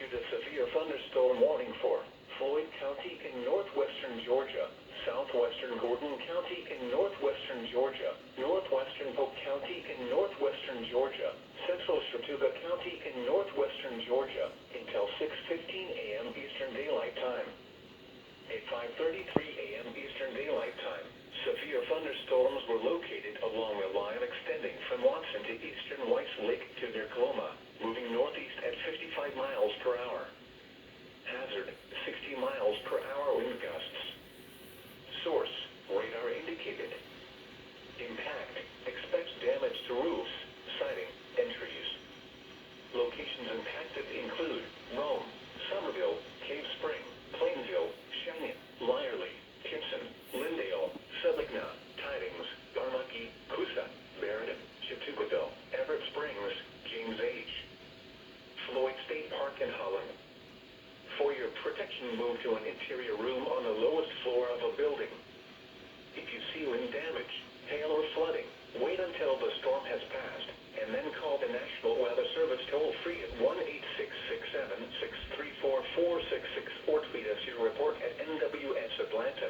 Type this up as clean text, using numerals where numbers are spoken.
issued a severe thunderstorm warning for Floyd County in northwestern Georgia, southwestern Gordon County in northwestern Georgia, northwestern Polk County in northwestern Georgia, central Chattooga County in northwestern Georgia, until 6:15 a.m. Eastern Daylight Time. At 5:33 a.m. Eastern Daylight Time, severe thunderstorms were located along a line extending from Watson to eastern Whites Lake to near Coloma, moving northeast at 55 miles per hour. Hazard, 60 miles per hour wind gusts. Source, radar indicated. Impact, expects damage to roofs, siding, and trees. Locations impacted include Rome, Somerville, Cave Spring, Plainville, Cheyenne, Lyerly, Gibson, Lindale, Sedlicna, Tidings, Garmucky, Coosa, Barron, Chattooga, Everett Springs, James H. Floyd State Park in Holland. For your protection, move to an interior room on the lowest floor of a building. If you see wind damage, hail or flooding, wait until the storm has passed, and then call the National Weather Service toll-free at 1-866-7-634-466 or tweet us your report at NWS Atlanta.